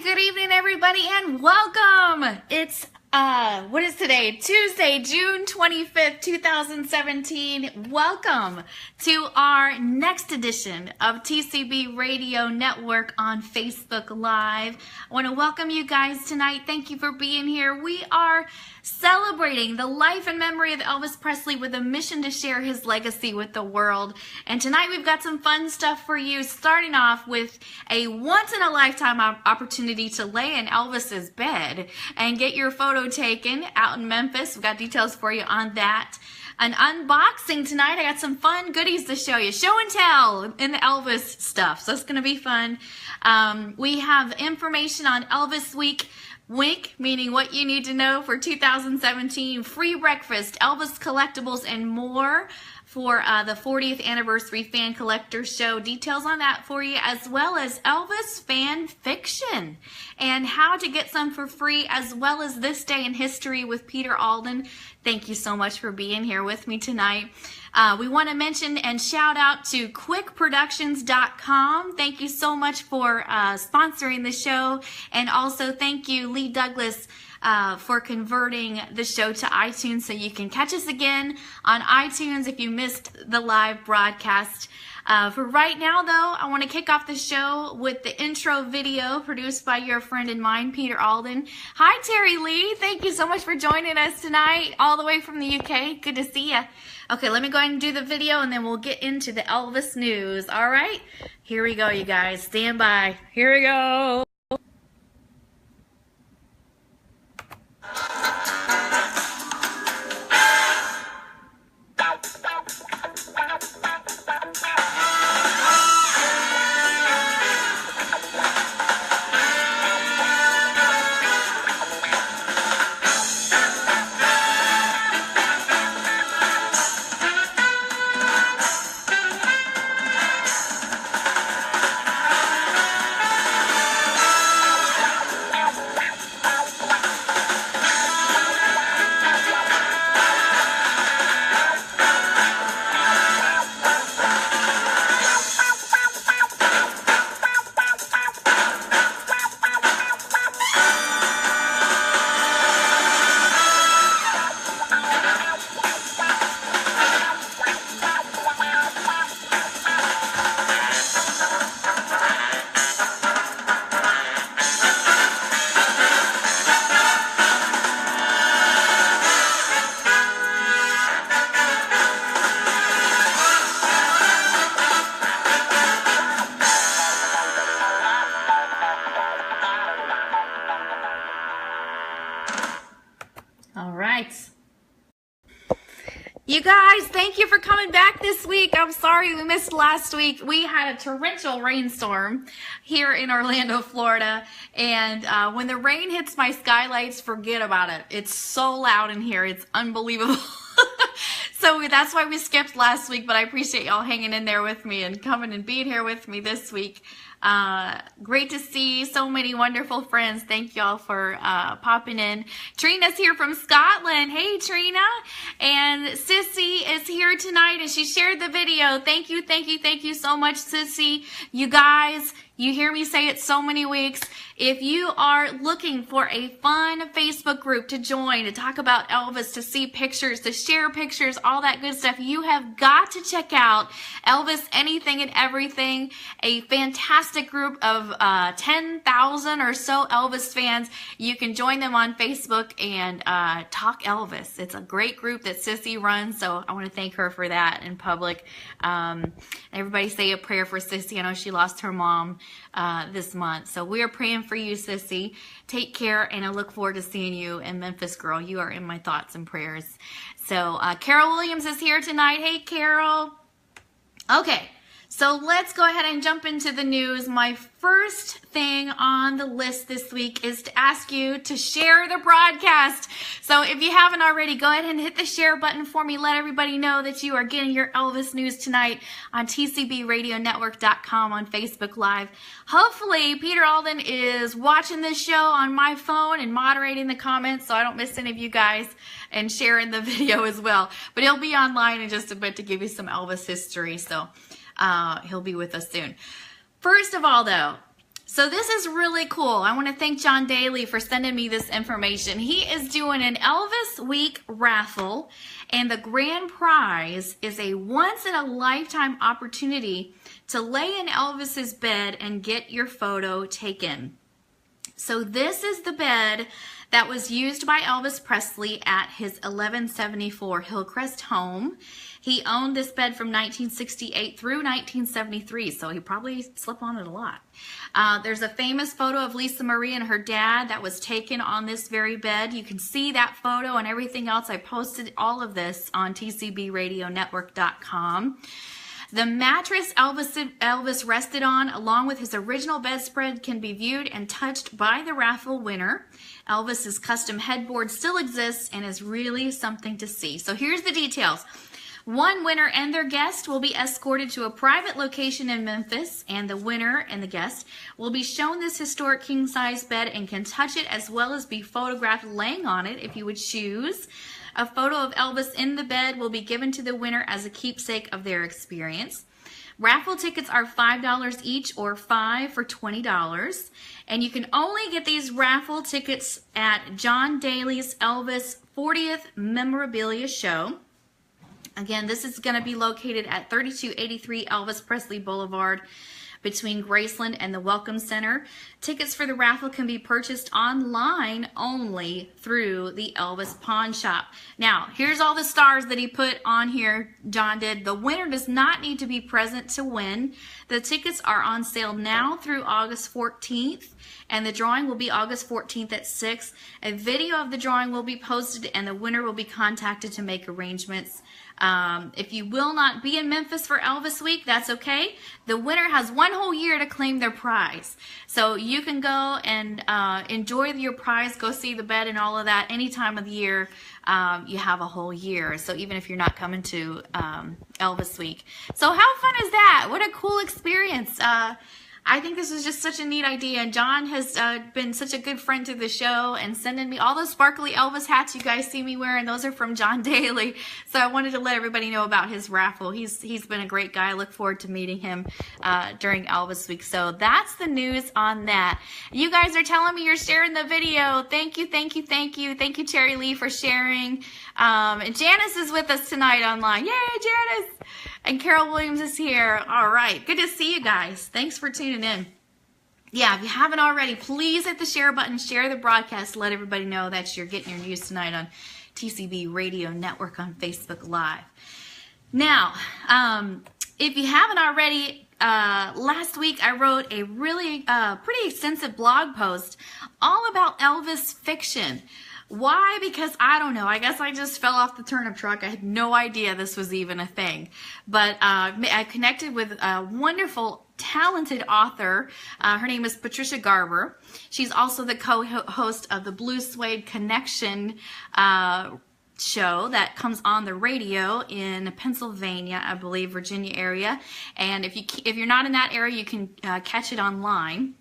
good evening, everybody, and welcome. It's what is today? Tuesday, June 25th, 2017. Welcome to our next edition of TCB Radio Network on Facebook Live. I want to welcome you guys tonight. Thank you for being here. We are celebrating the life and memory of Elvis Presley with a mission to share his legacy with the world. And tonight we've got some fun stuff for you, starting off with a once-in-a-lifetime opportunity to lay in Elvis's bed and get your photo taken out in Memphis. We've got details for you on that. An unboxing tonight. I got some fun goodies to show you. Show and tell in the Elvis stuff. So it's going to be fun. We have information on Elvis Week. Wink, meaning what you need to know for 2017, free breakfast, Elvis collectibles, and more for the 40th anniversary fan collector show. Details on that for you, as well as Elvis fan fiction and how to get some for free, as well as This Day in History with Peter Alden. Thank you so much for being here with me tonight. We want to mention and shout out to quickproductions.com. Thank you so much for sponsoring the show. And also thank you, Lee Douglas, for converting the show to iTunes so you can catch us again on iTunes if you missed the live broadcast. For right now, though, I want to kick off the show with the intro video produced by your friend and mine, Peter Alden. Hi, Terry Lee. Thank you so much for joining us tonight, all the way from the UK. Good to see you. Okay, let me go ahead and do the video, and then we'll get into the Elvis news. All right? Here we go, you guys. Stand by. Here we go. You guys, thank you for coming back this week. I'm sorry we missed last week. We had a torrential rainstorm here in Orlando, Florida. And when the rain hits my skylights, forget about it. It's so loud in here. It's unbelievable. So that's why we skipped last week. But I appreciate y'all hanging in there with me and coming and being here with me this week. Great to see so many wonderful friends. Thank y'all for popping in. Trina's here from Scotland. Hey, Trina. And Sissy is here tonight, and she shared the video. Thank you, thank you, thank you so much, Sissy. You guys, you hear me say it so many weeks. If you are looking for a fun Facebook group to join, to talk about Elvis, to see pictures, to share pictures, all that good stuff, you have got to check out Elvis Anything and Everything, a fantastic group of 10,000 or so Elvis fans. You can join them on Facebook and talk Elvis. It's a great group that Sissy runs, so I want to thank her for that in public. Everybody say a prayer for Sissy. I know she lost her mom this month, so we are praying for you, Sissy. Take care, and I look forward to seeing you in Memphis, girl. You are in my thoughts and prayers. So Carol Williams is here tonight. Hey, Carol. Okay, so let's go ahead and jump into the news. My first thing on the list this week is to ask you to share the broadcast. So if you haven't already, go ahead and hit the share button for me. Let everybody know that you are getting your Elvis news tonight on TCBRadioNetwork.com on Facebook Live. Hopefully, Peter Alden is watching this show on my phone and moderating the comments so I don't miss any of you guys, and sharing the video as well. But he'll be online in just a bit to give you some Elvis history. So he'll be with us soon. First of all, though, So this is really cool. I want to thank John Daly for sending me this information. He is doing an Elvis Week raffle, and the grand prize is a once-in-a-lifetime opportunity to lay in Elvis's bed and get your photo taken. So this is the bed that was used by Elvis Presley at his 1174 Hillcrest home. He owned this bed from 1968 through 1973, so he probably slept on it a lot. There's a famous photo of Lisa Marie and her dad that was taken on this very bed. You can see that photo and everything else. I posted all of this on TCBRadioNetwork.com. The mattress Elvis rested on, along with his original bedspread, can be viewed and touched by the raffle winner. Elvis's custom headboard still exists and is really something to see. So here's the details. One winner and their guest will be escorted to a private location in Memphis, and the winner and the guest will be shown this historic king-size bed and can touch it as well as be photographed laying on it if you would choose. A photo of Elvis in the bed will be given to the winner as a keepsake of their experience. Raffle tickets are $5 each, or $5 for $20. And you can only get these raffle tickets at John Daly's Elvis 40th Memorabilia Show. Again, this is going to be located at 3283 Elvis Presley Boulevard between Graceland and the Welcome Center. Tickets for the raffle can be purchased online only through the Elvis Pawn Shop. Now, here's all the stars that he put on here, John did. The winner does not need to be present to win. The tickets are on sale now through August 14th, and the drawing will be August 14th at 6. A video of the drawing will be posted, and the winner will be contacted to make arrangements. If you will not be in Memphis for Elvis Week, that's okay. The winner has one whole year to claim their prize. So you can go and enjoy your prize, go see the bed and all of that any time of the year. You have a whole year. So even if you're not coming to Elvis Week. So how fun is that? What a cool experience. I think this is just such a neat idea, and John has been such a good friend to the show and sending me all those sparkly Elvis hats you guys see me wearing. Those are from John Daly, so I wanted to let everybody know about his raffle. He's been a great guy. I look forward to meeting him during Elvis Week. So that's the news on that. You guys are telling me you're sharing the video. Thank you, thank you, thank you. Thank you, Terry Lee, for sharing. And Janice is with us tonight online. Yay, Janice! And Carol Williams is here. All right. Good to see you guys. Thanks for tuning in. Yeah, if you haven't already, please hit the share button, share the broadcast, let everybody know that you're getting your news tonight on TCB Radio Network on Facebook Live. Now, if you haven't already, last week I wrote a really pretty extensive blog post all about Elvis fiction. Why? Because I don't know. I guess I just fell off the turnip truck. I had no idea this was even a thing. But I connected with a wonderful, talented author. Her name is Patricia Garber. She's also the co-host of the Blue Suede Connection show that comes on the radio in Pennsylvania, I believe, Virginia area. And if you're not in that area, you can catch it online.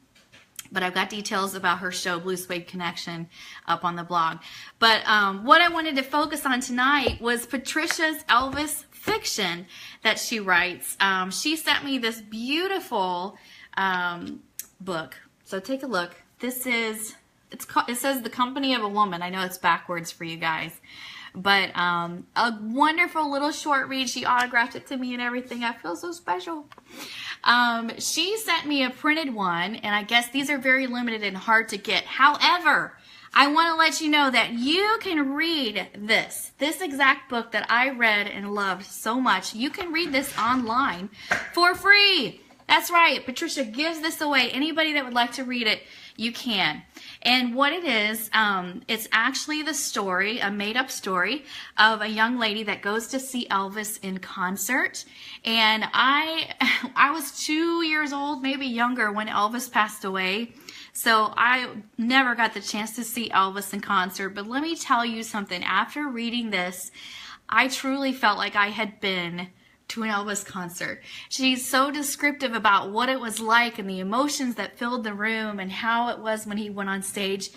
But I've got details about her show, Blue Suede Connection, up on the blog. But what I wanted to focus on tonight was Patricia's Elvis fiction that she writes. She sent me this beautiful book. So take a look. This is, it says The Company of a Woman. I know it's backwards for you guys. But a wonderful little short read. She autographed it to me and everything. I feel so special. She sent me a printed one, and I guess these are very limited and hard to get. However, I want to let you know that you can read this exact book that I read and loved so much. You can read this online for free. That's right. Patricia gives this away. Anybody that would like to read it, you can. And what it is, it's actually the story, a made-up story, of a young lady that goes to see Elvis in concert. And I was 2 years old, maybe younger, when Elvis passed away. So I never got the chance to see Elvis in concert. But let me tell you something. After reading this, I truly felt like I had been to an Elvis concert. She's so descriptive about what it was like and the emotions that filled the room and how it was when he went on stage.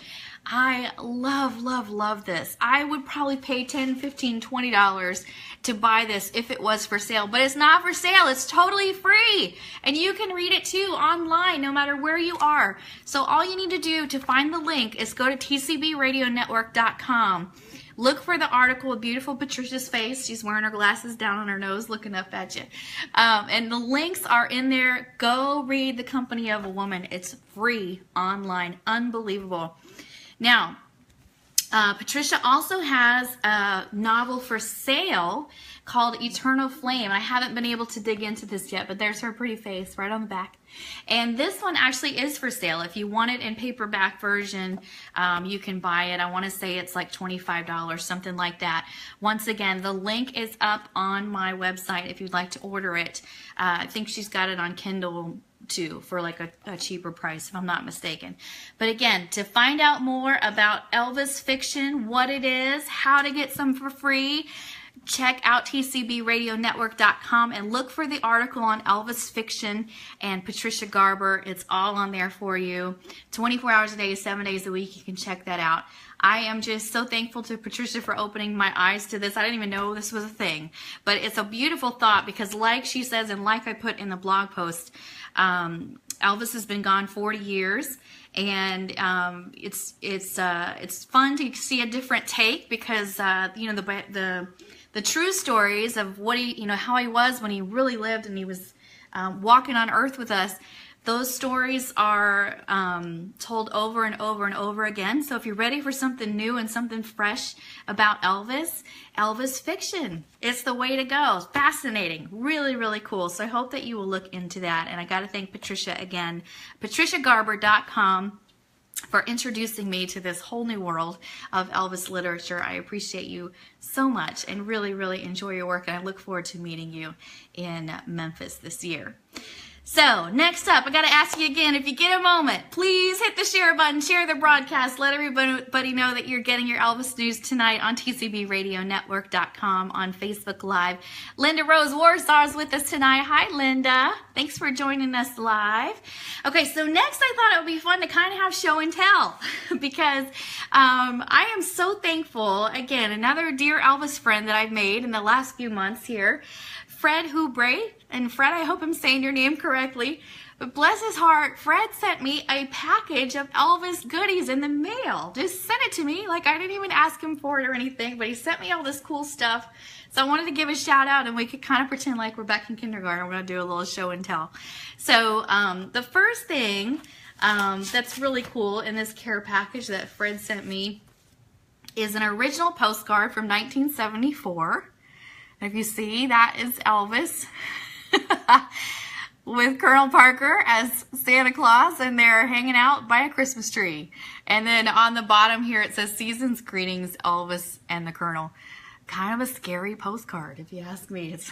I love, love, love this. I would probably pay $10, $15, $20 to buy this if it was for sale, but it's not for sale. It's totally free, and you can read it too online no matter where you are. So all you need to do to find the link is go to tcbradionetwork.com. Look for the article with beautiful Patricia's face. She's wearing her glasses down on her nose looking up at you. And the links are in there. Go read The Company of a Woman. It's free online. Unbelievable. Now, Patricia also has a novel for sale called Eternal Flame. I haven't been able to dig into this yet, but there's her pretty face right on the back. And this one actually is for sale. If you want it in paperback version, you can buy it. I want to say it's like $25, something like that. Once again, the link is up on my website if you'd like to order it. I think she's got it on Kindle too for like a cheaper price, if I'm not mistaken. But again, to find out more about Elvis fiction, what it is, how to get some for free, check out tcbradionetwork.com and look for the article on Elvis fiction and Patricia Garber. It's all on there for you. 24 hours a day, 7 days a week. You can check that out. I am just so thankful to Patricia for opening my eyes to this. I didn't even know this was a thing. But it's a beautiful thought because like she says and like I put in the blog post, Elvis has been gone 40 years. And it's fun to see a different take because you know, the true stories of what he, you know, how he was when he really lived and he was walking on earth with us. Those stories are told over and over and over again. So if you're ready for something new and something fresh about Elvis, Elvis fiction, it's the way to go. It's fascinating. Really, really cool. So I hope that you will look into that. And I got to thank Patricia again, patriciagarber.com, for introducing me to this whole new world of Elvis literature. I appreciate you so much and really, really enjoy your work. And I look forward to meeting you in Memphis this year. So next up, I got to ask you again, if you get a moment, please hit the share button, share the broadcast, let everybody know that you're getting your Elvis news tonight on tcbradionetwork.com, on Facebook Live. Linda Rose Warsaw is with us tonight. Hi, Linda. Thanks for joining us live. Okay, so next I thought it would be fun to kind of have show and tell because I am so thankful. Again, another dear Elvis friend that I've made in the last few months here, Fred Hubre. And Fred, I hope I'm saying your name correctly, but bless his heart, Fred sent me a package of Elvis goodies in the mail. Just sent it to me, like I didn't even ask him for it or anything, but he sent me all this cool stuff. So I wanted to give a shout out and we could kind of pretend like we're back in kindergarten. We're going to do a little show and tell. So the first thing that's really cool in this care package that Fred sent me is an original postcard from 1974. If you see, that is Elvis with Colonel Parker as Santa Claus, and they're hanging out by a Christmas tree. And then on the bottom here it says, "Season's greetings, Elvis and the Colonel." Kind of a scary postcard, if you ask me. It's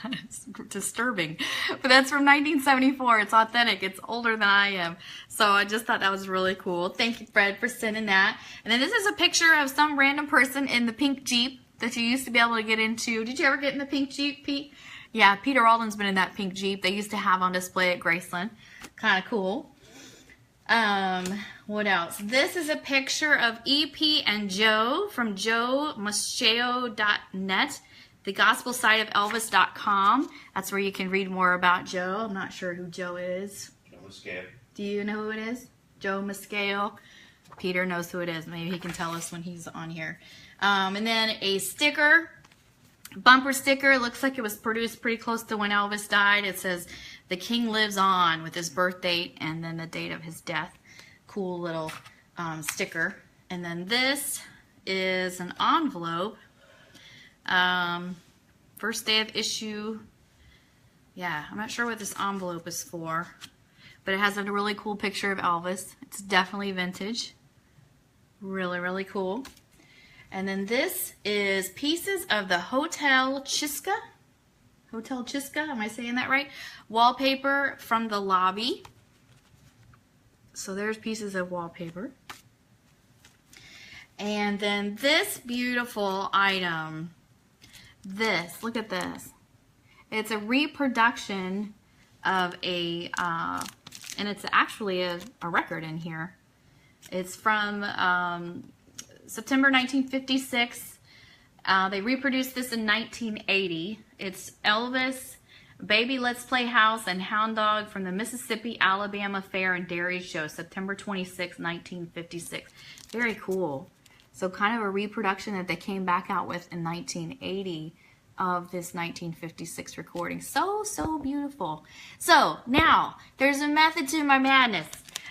kind of disturbing. But that's from 1974. It's authentic. It's older than I am. So I just thought that was really cool. Thank you, Fred, for sending that. And then this is a picture of some random person in the pink Jeep that you used to be able to get into. Did you ever get in the pink Jeep, Pete? Yeah, Peter Alden's been in that pink Jeep. They used to have on display at Graceland. Kind of cool. What else? This is a picture of EP and Joe from joemuscheo.net, the gospel site of Elvis.com. That's where you can read more about Joe. I'm not sure who Joe is. Joe Muscheo. Do you know who it is? Joe Muscheo. Peter knows who it is. Maybe he can tell us when he's on here. And then a sticker, bumper sticker. It looks like it was produced pretty close to when Elvis died. It says, "The King lives on," with his birth date and then the date of his death. Cool little sticker. And then this is an envelope. First day of issue. Yeah, I'm not sure what this envelope is for, but it has a really cool picture of Elvis. It's definitely vintage. Really, really cool. And then this is pieces of the Hotel Chiska. Hotel Chiska, am I saying that right? Wallpaper from the lobby. So there's pieces of wallpaper. And then this beautiful item. This, look at this. It's a reproduction of a, and it's actually a record in here. It's from September 1956. They reproduced this in 1980. It's Elvis, Baby Let's Play House, and Hound Dog from the Mississippi Alabama Fair and Dairy Show, September 26, 1956. Very cool. So kind of a reproduction that they came back out with in 1980 of this 1956 recording. So beautiful. So now there's a method to my madness.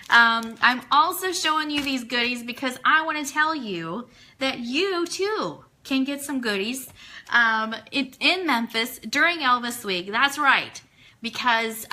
I'm also showing you these goodies because I want to tell you that you too can get some goodies in Memphis during Elvis Week. That's right, because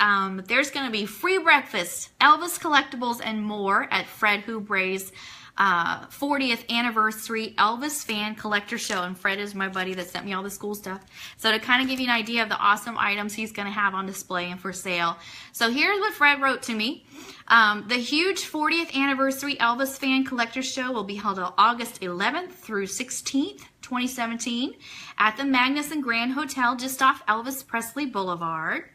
there's going to be free breakfast, Elvis collectibles, and more at Fred Hubray's 40th anniversary Elvis fan collector show. And Fred is my buddy that sent me all this cool stuff. So to kind of give you an idea of the awesome items he's going to have on display and for sale. So here's what Fred wrote to me. The huge 40th anniversary Elvis fan collector show will be held on August 11th through 16th, 2017 at the Magnuson Grand Hotel just off Elvis Presley Boulevard.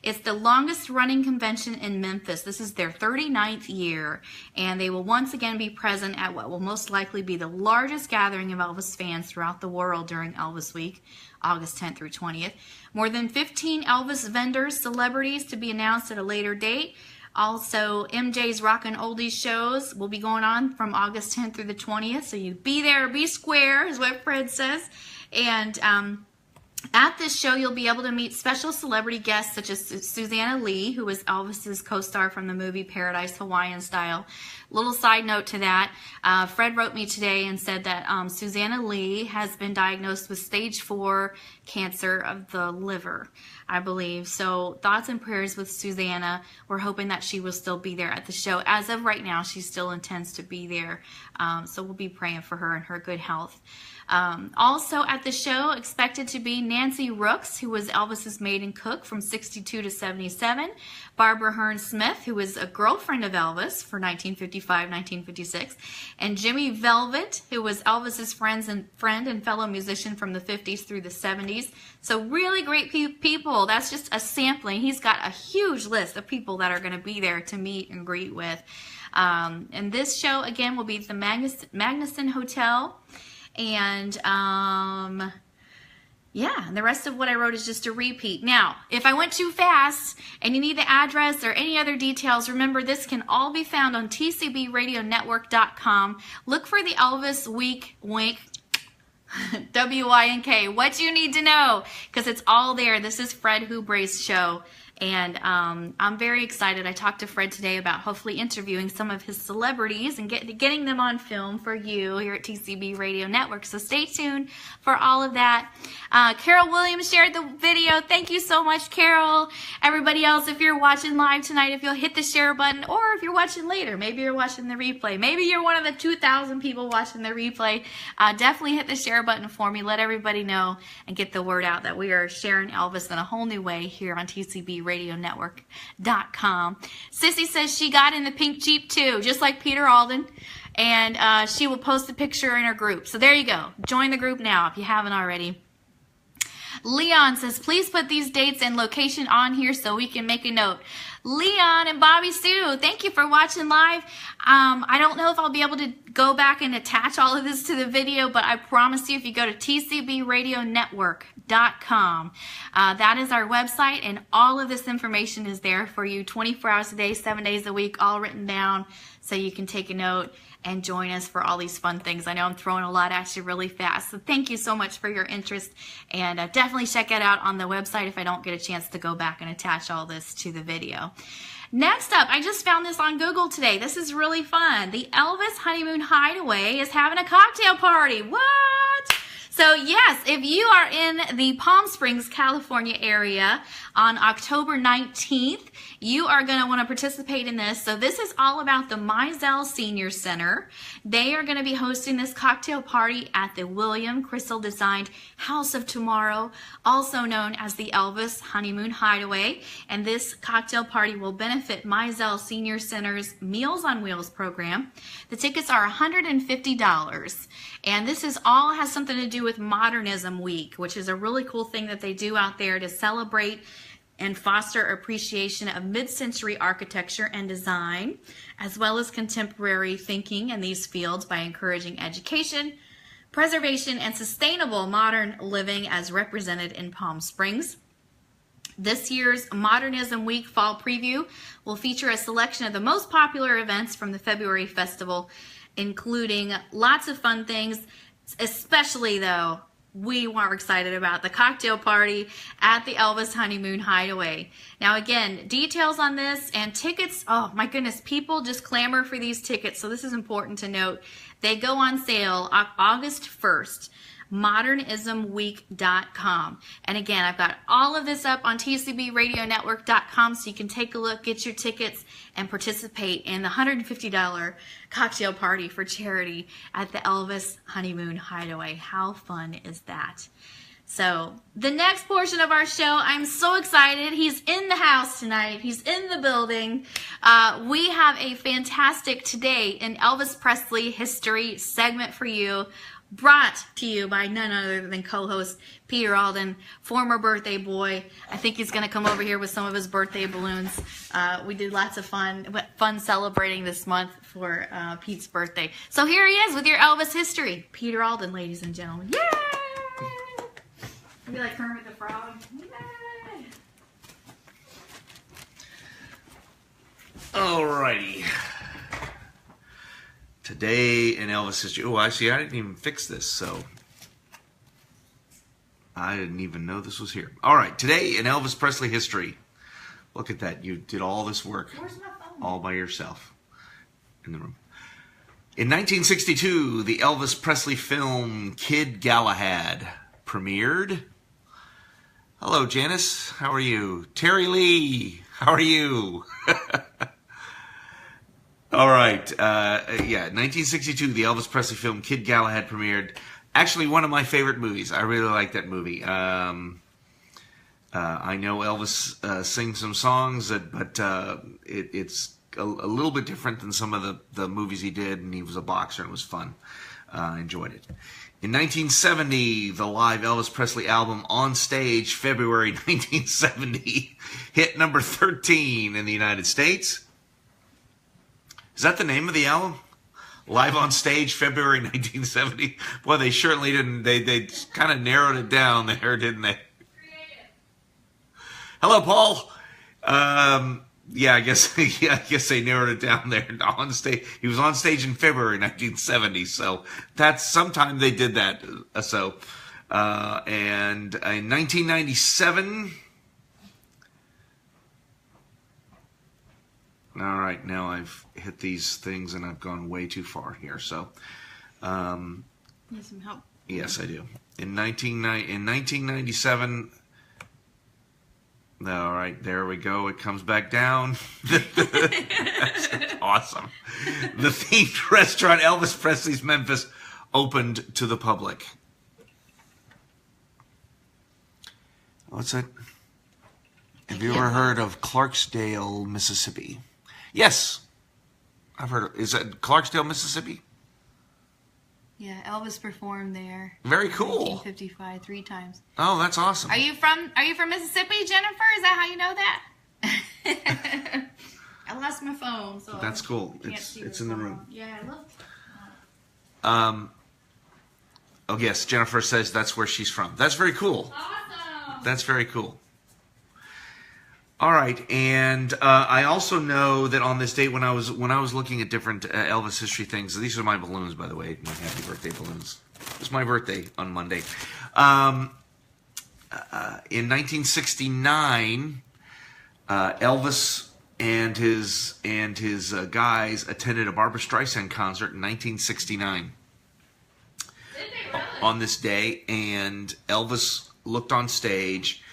It's the longest running convention in Memphis. This is their 39th year, and they will once again be present at what will most likely be the largest gathering of Elvis fans throughout the world during Elvis Week, August 10th through 20th. More than 15 Elvis vendors, celebrities to be announced at a later date. Also, MJ's Rockin' Oldies shows will be going on from August 10th through the 20th, so you be there, be square, is what Fred says. And at this show, you'll be able to meet special celebrity guests such as Susanna Lee, who was Elvis's co-star from the movie Paradise Hawaiian Style. Little side note to that, Fred wrote me today and said that Susanna Lee has been diagnosed with stage 4 cancer of the liver, I believe. So thoughts and prayers with Susanna. We're hoping that she will still be there at the show. As of right now, she still intends to be there. So we'll be praying for her and her good health. Also at the show, expected to be Nancy Rooks, who was Elvis's maid and cook from 62 to 77. Barbara Hearn Smith, who was a girlfriend of Elvis for 1955-1956. And Jimmy Velvet, who was Elvis's friend and fellow musician from the 50s through the 70s. So really great people. That's just a sampling. He's got a huge list of people that are going to be there to meet and greet with. And this show, again, will be at the Magnuson Hotel. And yeah, and the rest of what I wrote is just a repeat. Now, if I went too fast and you need the address or any other details, remember this can all be found on tcbradionetwork.com. Look for the Elvis Week Wink, W-I-N-K, what you need to know, because it's all there. This is Fred Hubray's show. And I'm very excited. I talked to Fred today about hopefully interviewing some of his celebrities and getting them on film for you here at TCB Radio Network. So stay tuned for all of that. Carol Williams shared the video. Thank you so much, Carol. Everybody else, if you're watching live tonight, if you'll hit the share button, or if you're watching later, maybe you're watching the replay. Maybe you're one of the 2,000 people watching the replay. Definitely hit the share button for me. Let everybody know and get the word out that we are sharing Elvis in a whole new way here on TCBRadioNetwork.com. Sissy says she got in the pink Jeep too, just like Peter Alden, and she will post a picture in her group. So there you go. Join the group now if you haven't already. Leon says, please put these dates and location on here so we can make a note. Leon and Bobby Sue, thank you for watching live. I don't know if I'll be able to go back and attach all of this to the video, but I promise you if you go to tcbradionetwork.com, that is our website, and all of this information is there for you 24 hours a day, 7 days a week, all written down so you can take a note and join us for all these fun things. I know I'm throwing a lot at you really fast, so thank you so much for your interest, and definitely check it out on the website if I don't get a chance to go back and attach all this to the video. Next up, I just found this on Google today. This is really fun. The Elvis Honeymoon Hideaway is having a cocktail party. What? So yes, if you are in the Palm Springs, California area on October 19th, you are going to want to participate in this. So this is all about the Mizell Senior Center. They are going to be hosting this cocktail party at the William Crystal designed House of Tomorrow, also known as the Elvis Honeymoon Hideaway. And this cocktail party will benefit Mizell Senior Center's Meals on Wheels program. The tickets are $150. And this is all has something to do with Modernism Week, which is a really cool thing that they do out there to celebrate and foster appreciation of mid-century architecture and design, as well as contemporary thinking in these fields by encouraging education, preservation, and sustainable modern living as represented in Palm Springs. This year's Modernism Week Fall Preview will feature a selection of the most popular events from the February festival, including lots of fun things, especially though we are excited about the cocktail party at the Elvis Honeymoon Hideaway. Now again, details on this and tickets, oh my goodness, people just clamor for these tickets, so this is important to note. They go on sale August 1st. modernismweek.com. And again, I've got all of this up on tcbradionetwork.com so you can take a look, get your tickets, and participate in the $150 cocktail party for charity at the Elvis Honeymoon Hideaway. How fun is that? So the next portion of our show, I'm so excited. He's in the house tonight. He's in the building. We have a fantastic Today in Elvis Presley History segment for you, brought to you by none other than co-host Peter Alden, former birthday boy. I think he's going to come over here with some of his birthday balloons. We did lots of fun celebrating this month for Pete's birthday. So here he is with your Elvis history. Peter Alden, ladies and gentlemen. Yay! Be like Kermit the Frog. Yay! Alrighty. Today in Elvis history. Oh, actually, I didn't even fix this, so I didn't even know this was here. All right, today in Elvis Presley history. Look at that. You did all this work all by yourself in the room. In 1962, the Elvis Presley film Kid Galahad premiered. Hello, Janice. How are you? Terry Lee. How are you? All right. 1962, the Elvis Presley film Kid Galahad premiered. Actually, one of my favorite movies. I really like that movie. I know Elvis sings some songs, but it's a little bit different than some of the movies he did, and he was a boxer, and it was fun. I enjoyed it. In 1970, the live Elvis Presley album On Stage, February 1970, hit number 13 in the United States. Is that the name of the album? Live on Stage, February 1970? Boy, they certainly didn't. They kind of narrowed it down there, didn't they? Creative. Hello, Paul. I guess they narrowed it down there. On stage, he was on stage in February 1970, so that's sometime they did that. And in 1997. All right, now I've hit these things and I've gone way too far here. So, need some help? Yes, I do. In 1997. All right, there we go. It comes back down. That's awesome. The themed restaurant Elvis Presley's Memphis opened to the public. What's that? Have you ever heard of Clarksdale, Mississippi? Yes, I've heard of. Is that Clarksdale, Mississippi? Yeah, Elvis performed there. Very cool. 1955, 3 times. Oh, that's awesome. Are you from Mississippi, Jennifer? Is that how you know that? I lost my phone, so that's cool. It's in the room. Yeah, look. Oh yes, Jennifer says that's where she's from. That's very cool. Awesome. That's very cool. All right, and I also know that on this date, when I was looking at different Elvis history things, these are my balloons, by the way, my happy birthday balloons. It's my birthday on Monday. In 1969, Elvis and his guys attended a Barbra Streisand concert in 1969. Did they really? On this day, and Elvis looked on stage,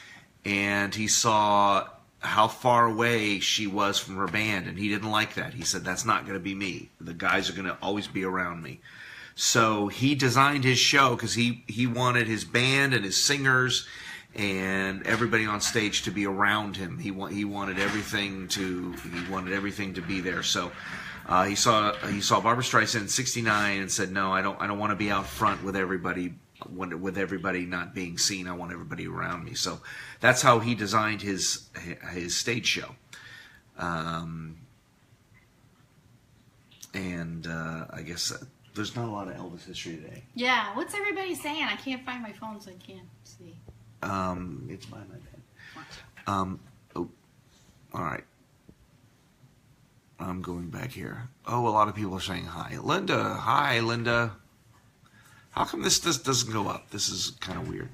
and he saw how far away she was from her band, and he didn't like that. He said, that's not going to be me. The guys are going to always be around me. So he designed his show because he wanted his band and his singers and everybody on stage to be around him. He wanted everything to be there. So he saw Barbra Streisand in '69 and said, no, I don't want to be out front with everybody with everybody not being seen, I want everybody around me. So that's how he designed his stage show. I guess there's not a lot of Elvis history today. Yeah, what's everybody saying? I can't find my phone, so I can't see. It's my bad. Oh, all right. I'm going back here. Oh, a lot of people are saying hi. Linda, hi, Linda. How come this doesn't go up? This is kind of weird.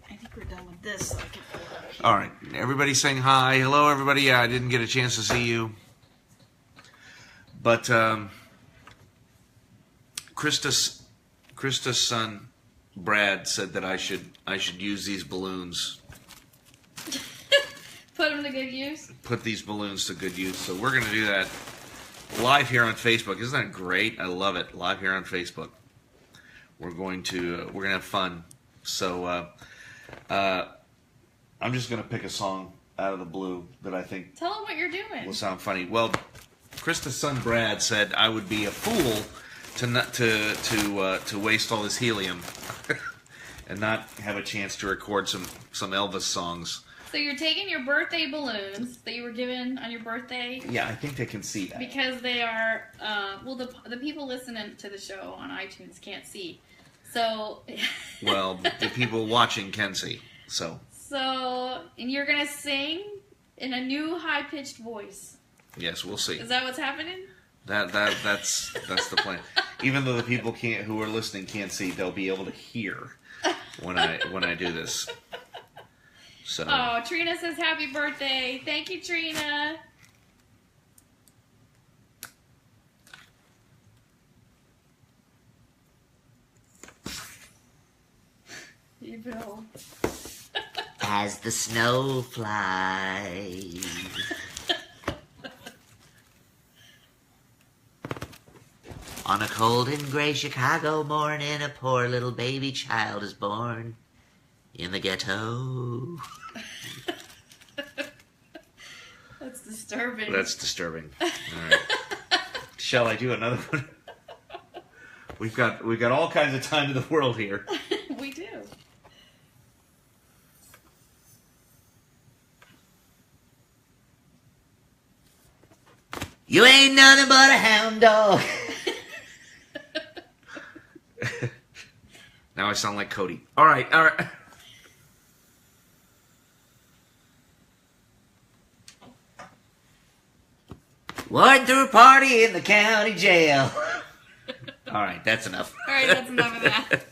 I think we're done with this. So I can pull it up here. All right, everybody's saying hi. Hello, everybody. Yeah, I didn't get a chance to see you. But Krista's son, Brad, said that I should use these balloons. Put them to good use? Put these balloons to good use. So we're going to do that live here on Facebook. Isn't that great? I love it. Live here on Facebook. We're going to have fun. So I'm just going to pick a song out of the blue that I think Tell them what you're doing. will sound funny. Well, Krista's son Brad said I would be a fool to waste all this helium and not have a chance to record some Elvis songs. So you're taking your birthday balloons that you were given on your birthday. Yeah, I think they can see that. Because they are, the people listening to the show on iTunes can't see. So. Well, the people watching can see. So, and you're going to sing in a new high-pitched voice. Yes, we'll see. Is that what's happening? That's the plan. Even though the people who are listening can't see, they'll be able to hear when I do this. So. Oh, Trina says happy birthday. Thank you, Trina. You Bill. As the snow flies. On a cold and gray Chicago morning, a poor little baby child is born in the ghetto. That's disturbing. That's disturbing. All right. Shall I do another one? We've got all kinds of time in the world here. We do. You ain't nothing but a hound dog. Now I sound like Cody. All right. Went through a party in the county jail. All right, that's enough. All right, that's enough of that.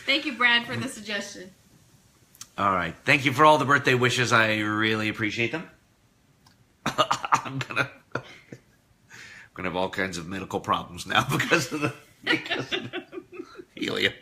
Thank you, Brad, for the suggestion. All right. Thank you for all the birthday wishes. I really appreciate them. I'm gonna have all kinds of medical problems now because of the helium.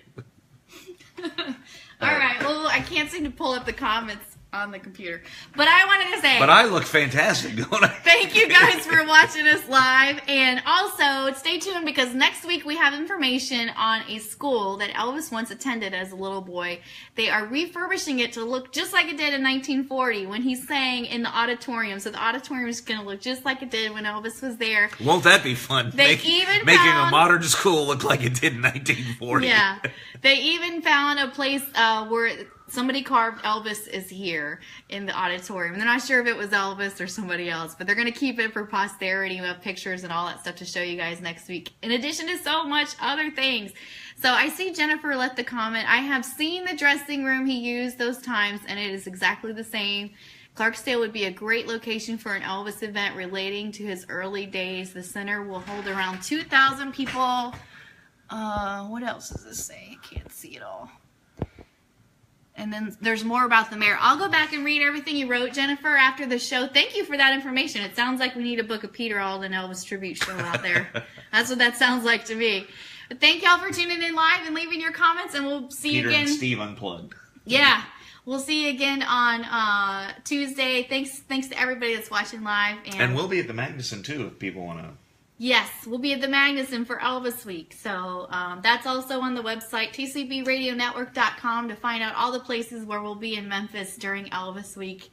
All right. Well, I can't seem to pull up the comments on the computer, but I wanted to say. But I look fantastic, don't I? Thank you guys for watching us live, and also stay tuned because next week we have information on a school that Elvis once attended as a little boy. They are refurbishing it to look just like it did in 1940 when he sang in the auditorium. So the auditorium is going to look just like it did when Elvis was there. Won't that be fun? Making a modern school look like it did in 1940. Yeah, they even found a place where somebody carved Elvis is here in the auditorium. They're not sure if it was Elvis or somebody else, but they're going to keep it for posterity. We have pictures and all that stuff to show you guys next week, in addition to so much other things. So I see Jennifer left the comment. I have seen the dressing room he used those times, and it is exactly the same. Clarksdale would be a great location for an Elvis event relating to his early days. The center will hold around 2,000 people. What else does this say? I can't see it all. And then there's more about the mayor. I'll go back and read everything you wrote, Jennifer, after the show. Thank you for that information. It sounds like we need to book a Peter Alden Elvis tribute show out there. That's what that sounds like to me. But thank y'all for tuning in live and leaving your comments, and we'll see you again. Peter and Steve Unplugged. Yeah. We'll see you again on Tuesday. Thanks to everybody that's watching live. And we'll be at the Magnuson, too, if people want to. Yes, we'll be at the Magnuson for Elvis Week. So that's also on the website, tcbradionetwork.com, to find out all the places where we'll be in Memphis during Elvis Week.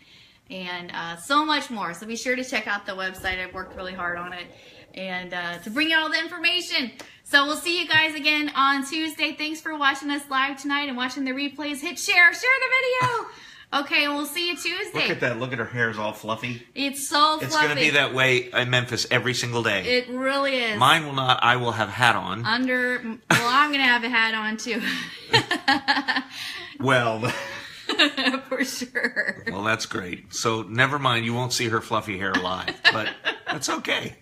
and so much more. So be sure to check out the website. I've worked really hard on it and to bring you all the information. So we'll see you guys again on Tuesday. Thanks for watching us live tonight and watching the replays. Hit share the video. Okay, we'll see you Tuesday. Look at that. Look at her hair's all fluffy. It's so fluffy. It's going to be that way in Memphis every single day. It really is. Mine will not. I will have hat on. I'm going to have a hat on too. Well, for sure. Well, that's great. So never mind. You won't see her fluffy hair live, but that's okay.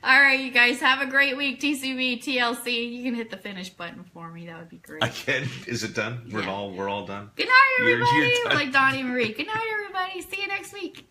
All right, you guys, have a great week. TCB, TLC. You can hit the finish button for me. That would be great. I can. Is it done? Yeah. We're all done. Good night, everybody. You're done. Like Donnie Marie. Good night, everybody. See you next week.